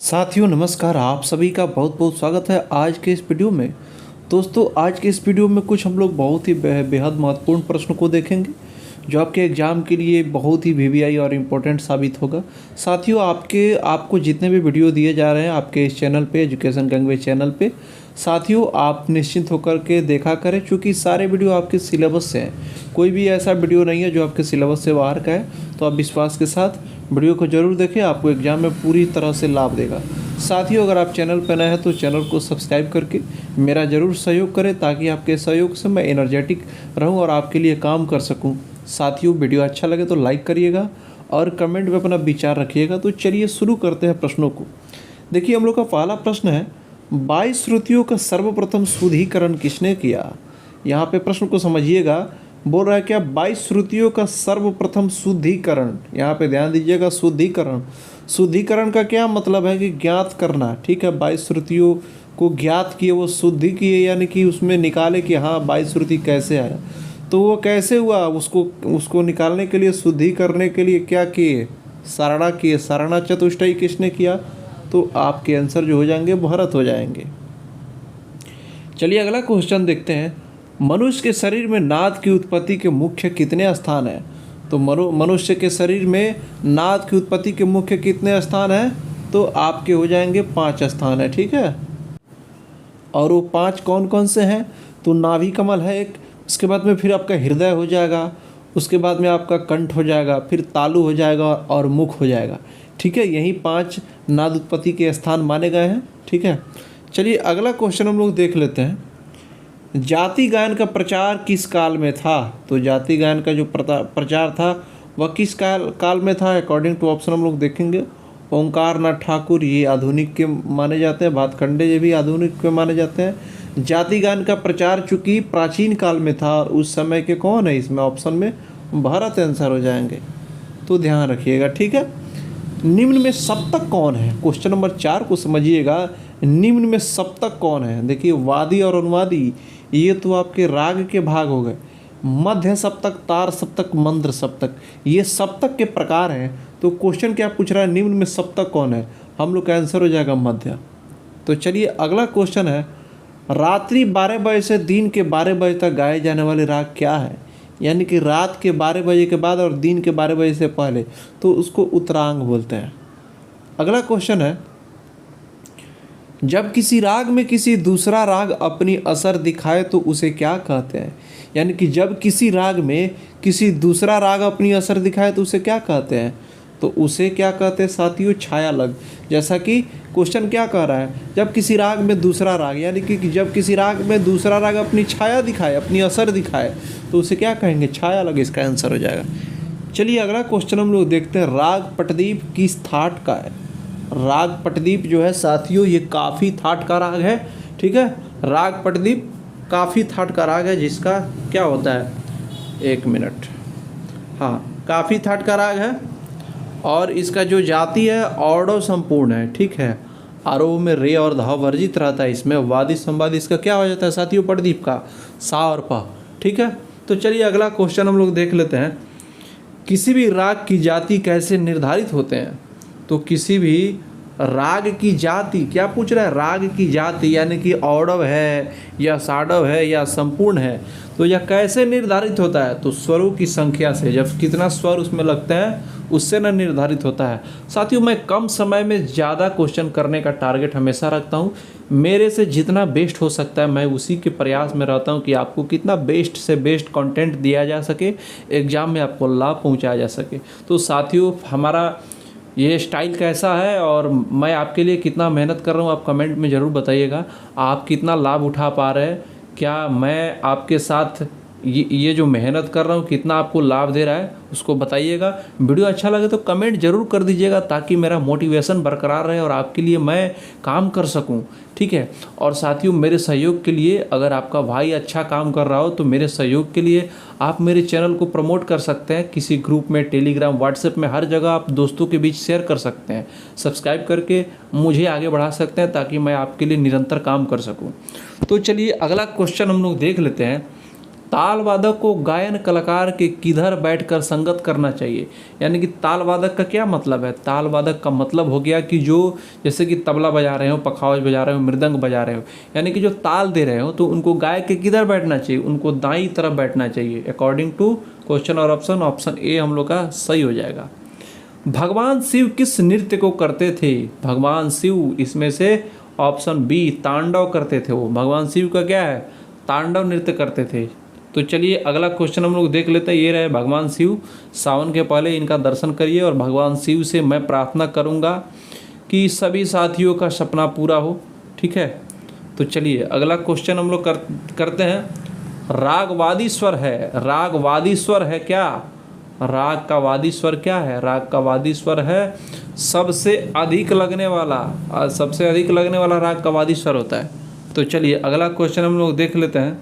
साथियों नमस्कार, आप सभी का बहुत बहुत स्वागत है आज के इस वीडियो में। दोस्तों आज के इस वीडियो में कुछ हम लोग बहुत ही बेहद महत्वपूर्ण प्रश्न को देखेंगे जो आपके एग्ज़ाम के लिए बहुत ही वीवीआई और इम्पोर्टेंट साबित होगा। साथियों आपको जितने भी वीडियो दिए जा रहे हैं आपके इस चैनल पे, एजुकेशन गंगवे चैनल पे, साथियों आप निश्चिंत होकर के देखा करें क्योंकि सारे वीडियो आपके सिलेबस से हैं। कोई भी ऐसा वीडियो नहीं है जो आपके सिलेबस से बाहर का है। तो आप विश्वास के साथ वीडियो को ज़रूर देखें, आपको एग्ज़ाम में पूरी तरह से लाभ देगा। साथियों अगर आप चैनल पर नए हैं तो चैनल को सब्सक्राइब करके मेरा ज़रूर सहयोग करें ताकि आपके सहयोग से मैं एनर्जेटिक रहूं और आपके लिए काम कर सकूं। साथियों वीडियो अच्छा लगे तो लाइक करिएगा और कमेंट में अपना विचार रखिएगा। तो चलिए शुरू करते हैं प्रश्नों को। देखिए हम लोग का पहला प्रश्न है, 22 श्रुतियों का सर्वप्रथम शुद्धिकरण किसने किया। यहाँ पे प्रश्न को समझिएगा, बोल रहा है क्या 22 श्रुतियों का सर्वप्रथम शुद्धिकरण। यहाँ पे ध्यान दीजिएगा, शुद्धिकरण। शुद्धिकरण का क्या मतलब है कि ज्ञात करना। ठीक है, 22 श्रुतियों को ज्ञात किए, वो शुद्धि किए यानी कि उसमें निकाले कि हाँ 22 श्रुति कैसे आया। तो वो कैसे हुआ, उसको निकालने के लिए, शुद्धि करने के लिए क्या किए, सारणा किए। सारणा चतुष्टयी किसने किया। तो आपके आंसर जो हो जाएंगे भरत हो जाएंगे। चलिए अगला क्वेश्चन देखते हैं, मनुष्य के शरीर में नाद की उत्पत्ति के मुख्य कितने स्थान हैं। तो मनुष्य के शरीर में नाद की उत्पत्ति के मुख्य कितने स्थान हैं। तो आपके हो जाएंगे 5 स्थान है। ठीक है, और वो 5 कौन कौन से हैं। तो नाभि कमल है एक, उसके बाद में फिर आपका हृदय हो जाएगा, उसके बाद में आपका कंठ हो जाएगा, फिर तालु हो जाएगा और मुख हो जाएगा। ठीक है, यही 5 नाद उत्पत्ति के स्थान माने गए हैं। ठीक है, चलिए अगला क्वेश्चन हम लोग देख लेते हैं, जाति गायन का प्रचार किस काल में था। तो जाति गायन का जो प्रचार था वह किस काल में था। अकॉर्डिंग टू ऑप्शन हम लोग देखेंगे, ओंकार नाथ ठाकुर ये आधुनिक के माने जाते हैं, भातखंडे ये भी आधुनिक के माने जाते हैं। जाति गायन का प्रचार चूँकि प्राचीन काल में था और उस समय के कौन है, इसमें ऑप्शन में भारत आंसर हो जाएंगे। तो ध्यान रखिएगा। ठीक है, निम्न में सप्तक कौन है। क्वेश्चन नंबर 4 को समझिएगा, निम्न में सप्तक कौन है। देखिए वादी और अनुवादी ये तो आपके राग के भाग हो गए। मध्य सप्तक, तार सप्तक, मंद्र सप्तक, ये सप्तक के प्रकार हैं। तो क्वेश्चन क्या पूछ रहा है, निम्न में सप्तक कौन है। हम लोग का आंसर हो जाएगा मध्य। तो चलिए अगला क्वेश्चन है, रात्रि 12 बजे से दिन के 12 बजे तक गाए जाने वाले राग क्या है। यानी कि रात के 12 बजे के बाद और दिन के 12 बजे से पहले, तो उसको उत्तरांग बोलते हैं। अगला क्वेश्चन है, जब किसी राग में किसी दूसरा राग अपनी असर दिखाए तो उसे क्या कहते हैं। यानी कि जब किसी राग में किसी दूसरा राग अपनी असर दिखाए तो उसे क्या कहते हैं। तो उसे क्या कहते हैं साथियों, छाया लग। जैसा कि क्वेश्चन क्या कह रहा है, जब किसी राग में दूसरा राग, यानी कि जब किसी राग में दूसरा राग अपनी छाया दिखाए, अपनी असर दिखाए, तो उसे क्या कहेंगे, छाया लग। इसका आंसर हो जाएगा। चलिए अगला क्वेश्चन हम लोग देखते हैं, राग पटदीप किस थाट का है। राग पटदीप जो है साथियों ये काफ़ी थाट का राग है। ठीक है, राग पटदीप काफ़ी थाट का राग है, जिसका क्या होता है, 1 मिनट, हाँ काफ़ी थाट का राग है और इसका जो जाति है ऑर्डो संपूर्ण है। ठीक है, आरोह में रे और धा वर्जित रहता है। इसमें वादी संवादी इसका क्या हो जाता है साथियों, पटदीप का सा और पा। ठीक है, तो चलिए अगला क्वेश्चन हम लोग देख लेते हैं, किसी भी राग की जाति कैसे निर्धारित होते हैं। तो किसी भी राग की जाति, क्या पूछ रहा है, राग की जाति यानी कि औडव है या साडव है या संपूर्ण है, तो यह कैसे निर्धारित होता है। तो स्वरों की संख्या से, जब कितना स्वर उसमें लगते हैं उससे न निर्धारित होता है। साथियों मैं कम समय में ज़्यादा क्वेश्चन करने का टारगेट हमेशा रखता हूँ। मेरे से जितना बेस्ट हो सकता है मैं उसी के प्रयास में रहता हूँ कि आपको कितना बेस्ट से बेस्ट कंटेंट दिया जा सके, एग्ज़ाम में आपको लाभ पहुँचाया जा सके। तो साथियों हमारा ये स्टाइल कैसा है और मैं आपके लिए कितना मेहनत कर रहा हूँ, आप कमेंट में ज़रूर बताइएगा। आप कितना लाभ उठा पा रहे हैं, क्या मैं आपके साथ ये जो मेहनत कर रहा हूँ कितना आपको लाभ दे रहा है, उसको बताइएगा। वीडियो अच्छा लगे तो कमेंट ज़रूर कर दीजिएगा ताकि मेरा मोटिवेशन बरकरार रहे और आपके लिए मैं काम कर सकूँ। ठीक है, और साथियों मेरे सहयोग के लिए, अगर आपका भाई अच्छा काम कर रहा हो तो मेरे सहयोग के लिए आप मेरे चैनल को प्रमोट कर सकते हैं। किसी ग्रुप में, टेलीग्राम, व्हाट्सएप में, हर जगह आप दोस्तों के बीच शेयर कर सकते हैं। सब्सक्राइब करके मुझे आगे बढ़ा सकते हैं ताकि मैं आपके लिए निरंतर काम कर सकूँ। तो चलिए अगला क्वेश्चन हम लोग देख लेते हैं, ताल वादक को गायन कलाकार के किधर बैठकर संगत करना चाहिए। यानी कि ताल वादक का क्या मतलब है? ताल वादक का मतलब हो गया कि जो जैसे कि तबला बजा रहे हो, पखावज बजा रहे हो, मृदंग बजा रहे हो, यानी कि जो ताल दे रहे हो, तो उनको गायक के किधर बैठना चाहिए? उनको दाईं तरफ बैठना चाहिए, अकॉर्डिंग टू क्वेश्चन और ऑप्शन। ऑप्शन ए हम लोग का सही हो जाएगा। भगवान शिव किस नृत्य को करते थे? भगवान शिव इसमें से ऑप्शन बी तांडव करते थे। वो भगवान शिव का क्या है? तांडव नृत्य करते थे। तो चलिए अगला क्वेश्चन हम लोग देख लेते हैं। ये रहे भगवान शिव। सावन के पहले इनका दर्शन करिए और भगवान शिव से मैं प्रार्थना करूंगा कि सभी साथियों का सपना पूरा हो। ठीक है, तो चलिए अगला क्वेश्चन हम लोग करते हैं। राग वादी स्वर है, राग वादी स्वर है क्या? राग का वादी स्वर क्या है? राग का वादी स्वर है सबसे अधिक लगने वाला, सबसे अधिक लगने वाला राग का वादी स्वर होता है। तो चलिए अगला क्वेश्चन हम लोग देख लेते हैं।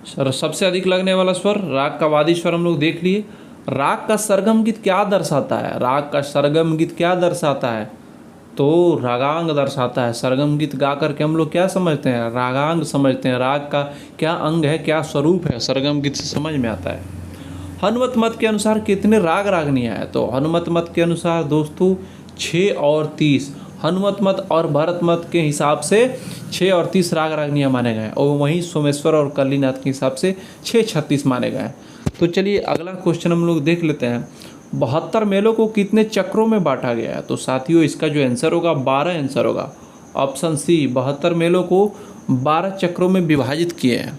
सर सबसे अधिक लगने वाला स्वर राग का वादी स्वर हम लोग देख लिए। राग का सरगम गीत क्या दर्शाता है? राग का सरगम गीत क्या दर्शाता है? तो रागांग दर्शाता है। सरगम गीत गा करके हम लोग क्या समझते हैं? रागांग समझते हैं। राग का क्या अंग है, क्या स्वरूप है, सरगम गीत से समझ में आता है। हनुमत मत के अनुसार कितने राग रागनियाँ हैं? तो हनुमत मत के अनुसार दोस्तों 6 और 30। हनुमत मत और भरत मत के हिसाब से 6 और 30 राग रागनियाँ माने गए हैं, और वहीं सोमेश्वर और कल्लीनाथ के हिसाब से 6 36 माने गए हैं। तो चलिए अगला क्वेश्चन हम लोग देख लेते हैं। 72 मेलों को कितने चक्रों में बांटा गया है? तो साथियों इसका जो आंसर होगा 12 आंसर होगा। ऑप्शन सी 72 मेलों को 12 चक्रों में विभाजित किए हैं।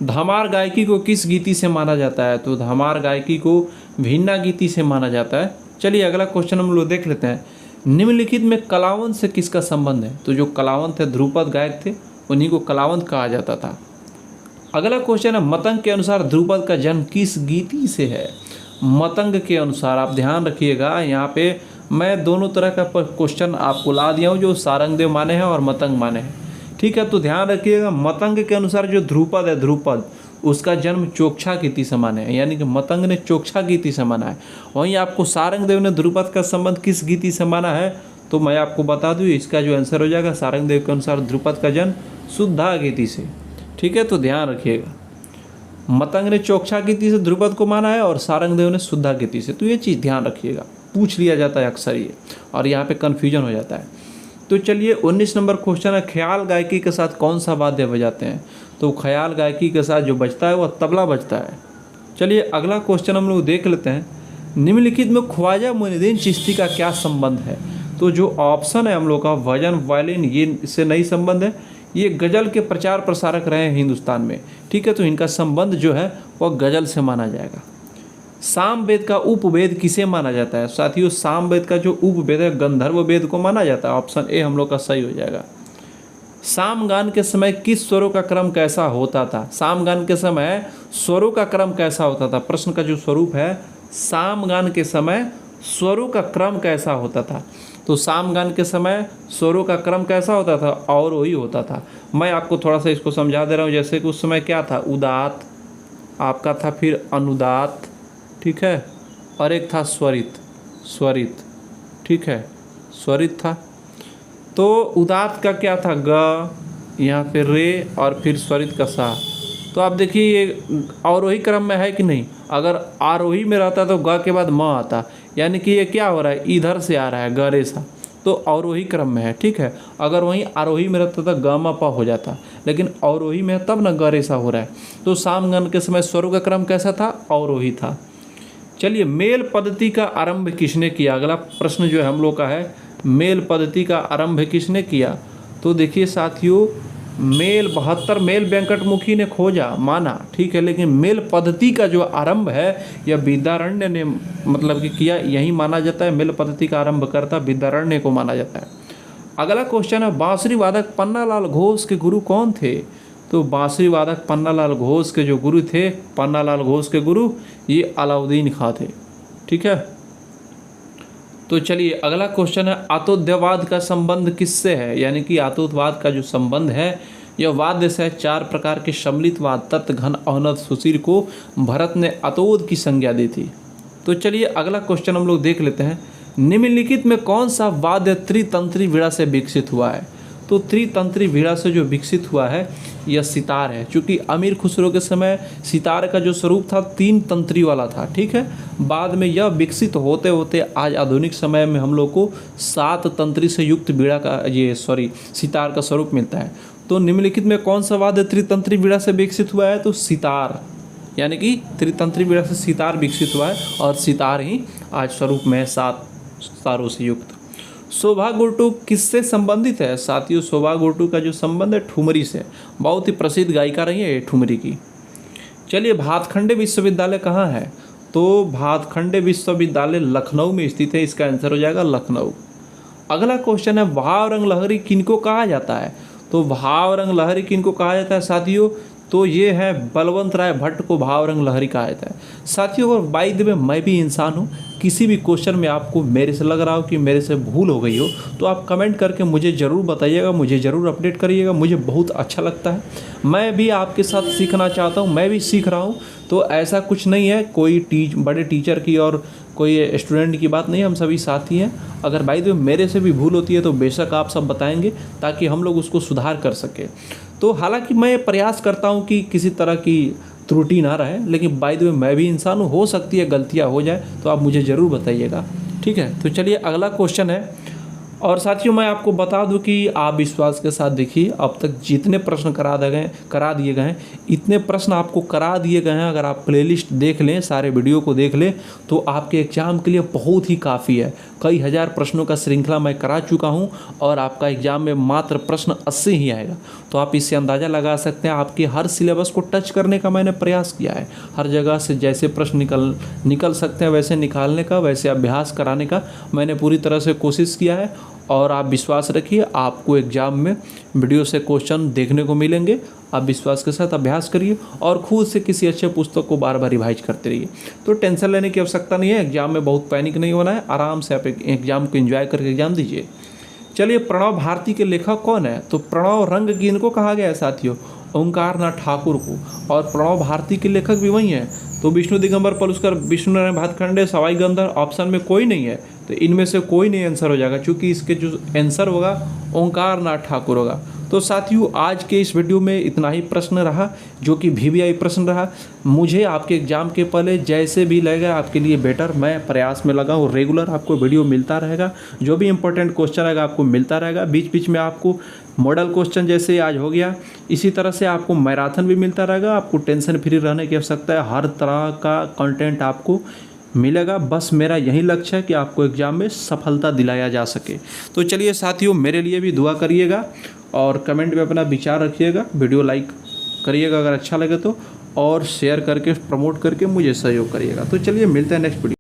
धमार गायकी को किस गीति से माना जाता है? तो धमार गायकी को भिन्ना गीति से माना जाता है। चलिए अगला क्वेश्चन हम लोग देख लेते हैं। निम्नलिखित में कलावंत से किसका संबंध है? तो जो कलावंत है ध्रुपद गायक थे, उन्हीं को कलावंत कहा जाता था। अगला क्वेश्चन है मतंग के अनुसार ध्रुपद का जन्म किस गीति से है? मतंग के अनुसार आप ध्यान रखिएगा, यहाँ पे मैं दोनों तरह का क्वेश्चन आपको ला दिया हूँ, जो सारंगदेव माने हैं और मतंग माने हैं। ठीक है, तो ध्यान रखिएगा। मतंग के अनुसार जो ध्रुपद है, ध्रुपद उसका जन्म चोक्षा गीति से माने हैं, यानी कि मतंग ने चोक्षा गीति से माना है। वहीं आपको सारंगदेव ने ध्रुपद का संबंध किस गीति से माना है? तो मैं आपको बता दूँ, इसका जो आंसर हो जाएगा सारंगदेव के अनुसार ध्रुपद का जन्म शुद्धा गीति से। ठीक है, तो ध्यान रखिएगा, मतंग ने चोक्षा गीति से ध्रुपद को माना है और सारंगदेव ने शुद्धा गीति से। तो ये चीज़ ध्यान रखिएगा, पूछ लिया जाता है अक्सर ये, और यहाँ पे कन्फ्यूजन हो जाता है। तो चलिए 19 नंबर क्वेश्चन है। ख्याल गायकी के साथ कौन सा वाद्य बजाते हैं? तो ख्याल गायकी के साथ जो बजता है वह तबला बजता है। चलिए अगला क्वेश्चन हम लोग देख लेते हैं। निम्नलिखित में ख्वाजा मुइनुद्दीन चिश्ती का क्या संबंध है? तो जो ऑप्शन है हम लोग का भजन, वायलिन, ये इससे नहीं संबंध है। ये गज़ल के प्रचार प्रसारक रहे हैं हिंदुस्तान में। ठीक है, तो इनका संबंध जो है वह गज़ल से माना जाएगा। साम वेद का उपवेद किसे माना जाता है? साथियों साम वेद का जो उपवेद है गंधर्व वेद को माना जाता है। ऑप्शन ए हम लोग का सही हो जाएगा। सामगान के समय किस स्वरों का क्रम कैसा होता था? सामगान के समय स्वरों का क्रम कैसा होता था? प्रश्न का जो स्वरूप है, सामगान के समय स्वरों का क्रम कैसा होता था? तो सामगान के समय स्वरों का क्रम कैसा होता था? अवरोही होता था। मैं आपको थोड़ा सा इसको समझा दे रहा हूँ। जैसे कि उस समय क्या था, उदात आपका था, फिर अनुदात, ठीक है, और एक था स्वरित, स्वरित, ठीक है, स्वरित था। तो उदात का क्या था, ग, यहाँ पे रे, और फिर स्वरित का सा। तो आप देखिए ये अवरोही क्रम में है कि नहीं? अगर आरोही में रहता तो ग के बाद म आता, यानी कि ये क्या हो रहा है, इधर से आ रहा है ग रे सा, तो अवरोही क्रम में है। ठीक है, अगर वहीं आरोही में रहता तो ग म प हो जाता, लेकिन अवरोही में है तब न ग रे सा हो रहा है। तो सामगान के समय स्वरों का क्रम कैसा था, अवरोही था। चलिए मेल पद्धति का आरंभ किसने किया? अगला प्रश्न जो है हम लोग का है, मेल पद्धति का आरंभ किसने किया? तो देखिए साथियों, मेल 72 मेल वेंकटमुखी ने खोजा, माना, ठीक है, लेकिन मेल पद्धति का जो आरंभ है यह विद्यारण्य ने मतलब कि किया, यही माना जाता है। मेल पद्धति का आरंभ करता विद्यारण्य को माना जाता है। अगला क्वेश्चन है, बांसुरी वादक पन्नालाल घोष के गुरु कौन थे? तो बांसुरी वादक पन्नालाल घोष के जो गुरु थे, पन्नालाल घोष के गुरु ये अलाउद्दीन खां थे। ठीक है, तो चलिए अगला क्वेश्चन है, आतोद्यवाद का संबंध किससे है? यानी कि आतोद्यवाद का जो संबंध है यह वाद्य से 4 प्रकार के सम्मिलित वाद तत्, घन, अवनत, सुशील को भरत ने आतोद की संज्ञा दी थी। तो चलिए अगला क्वेश्चन हम लोग देख लेते हैं। निम्नलिखित में कौन सा वाद्य त्रितंत्री वीणा से विकसित हुआ है? तो त्रितंत्री वीणा से जो विकसित हुआ है यह सितार है। चूँकि अमीर खुसरो के समय सितार का जो स्वरूप था 3 तंत्री वाला था, ठीक है। बाद में यह विकसित होते होते आज आधुनिक समय में हम लोग को 7 तंत्री से युक्त वीणा का सितार का स्वरूप मिलता है। तो निम्नलिखित में कौन सा वाद्य त्रितंत्री वीणा से विकसित हुआ है? तो सितार, यानी कि त्रितंत्री वीणा से सितार विकसित हुआ है और सितार ही आज स्वरूप में 7 तारों से युक्त। शोभा गुरटू किससे संबंधित है? साथियों, शोभा गुरटू का जो संबंध है ठुमरी से। बहुत ही प्रसिद्ध गायिका रही है ठुमरी की। चलिए, भातखंडे विश्वविद्यालय कहाँ है? तो भातखंडे विश्वविद्यालय लखनऊ में स्थित है। इसका आंसर हो जाएगा लखनऊ। अगला क्वेश्चन है, भाव रंग लहरी किनको कहा जाता है? तो भाव रंग लहरी किनको कहा जाता है साथियों? तो ये है बलवंत राय भट्ट को भाव रंग लहरी कहा जाता है। साथियों, और बाय द वे मैं भी इंसान हूँ, किसी भी क्वेश्चन में आपको मेरे से लग रहा हो कि मेरे से भूल हो गई हो तो आप कमेंट करके मुझे ज़रूर बताइएगा, मुझे ज़रूर अपडेट करिएगा। मुझे बहुत अच्छा लगता है, मैं भी आपके साथ सीखना चाहता हूँ, मैं भी सीख रहा हूँ। तो ऐसा कुछ नहीं है कोई बड़े टीचर की और कोई स्टूडेंट की बात नहीं है, हम सभी साथी हैं। अगर बाय द वे मेरे से भी भूल होती है तो बेशक आप सब बताएंगे ताकि हम लोग उसको सुधार कर सकें। तो हालांकि मैं प्रयास करता हूं कि किसी तरह की त्रुटि ना रहे, लेकिन बाय द वे मैं भी इंसान हूं, हो सकती है गलतियां हो जाए, तो आप मुझे ज़रूर बताइएगा, ठीक है। तो चलिए अगला क्वेश्चन है। और साथियों, मैं आपको बता दूं कि आप विश्वास के साथ देखिए, अब तक जितने प्रश्न करा दिए गए हैं इतने प्रश्न आपको करा दिए गए हैं। अगर आप प्लेलिस्ट देख लें, सारे वीडियो को देख लें, तो आपके एग्ज़ाम के लिए बहुत ही काफ़ी है। कई हज़ार प्रश्नों का श्रृंखला मैं करा चुका हूं और आपका एग्ज़ाम में मात्र प्रश्न 80 ही आएगा। तो आप इससे अंदाज़ा लगा सकते हैं, आपके हर सिलेबस को टच करने का मैंने प्रयास किया है। हर जगह से जैसे प्रश्न निकल सकते हैं वैसे निकालने का, वैसे अभ्यास कराने का मैंने पूरी तरह से कोशिश किया है। और आप विश्वास रखिए, आपको एग्ज़ाम में वीडियो से क्वेश्चन देखने को मिलेंगे। आप विश्वास के साथ अभ्यास करिए और खुद से किसी अच्छे पुस्तक को बार बार रिवाइज करते रहिए। तो टेंशन लेने की आवश्यकता नहीं है, एग्ज़ाम में बहुत पैनिक नहीं होना है, आराम से आप एग्ज़ाम को एंजॉय करके एग्ज़ाम दीजिए। चलिए, प्रणव भारती के लेखक कौन है? तो प्रणव रंग किनको कहा गया है साथियों? ओंकार नाथ ठाकुर को। और प्रणव भारती के लेखक भी वही हैं। तो विष्णु दिगंबर पलुस्कर, विष्णु नारायण भातखंडे, सवाई गंधर्व ऑप्शन में कोई नहीं है, तो इनमें से कोई नहीं आंसर हो जाएगा, क्योंकि इसके जो आंसर होगा ओंकार नाथ ठाकुर होगा। तो साथियों, आज के इस वीडियो में इतना ही प्रश्न रहा, जो कि VVI प्रश्न रहा। मुझे आपके एग्ज़ाम के पहले जैसे भी लगेगा आपके लिए बेटर, मैं प्रयास में लगा हूँ। रेगुलर आपको वीडियो मिलता रहेगा, जो भी इंपॉर्टेंट क्वेश्चन आएगा आपको मिलता रहेगा। बीच बीच में आपको मॉडल क्वेश्चन जैसे आज हो गया, इसी तरह से आपको मैराथन भी मिलता रहेगा। आपको टेंशन फ्री रहने की आवश्यकता है, हर तरह का कंटेंट आपको मिलेगा। बस मेरा यही लक्ष्य है कि आपको एग्ज़ाम में सफलता दिलाया जा सके। तो चलिए साथियों, मेरे लिए भी दुआ करिएगा और कमेंट में अपना विचार रखिएगा। वीडियो लाइक करिएगा अगर अच्छा लगे तो, और शेयर करके प्रमोट करके मुझे सहयोग करिएगा। तो चलिए मिलते हैं नेक्स्ट वीडियो।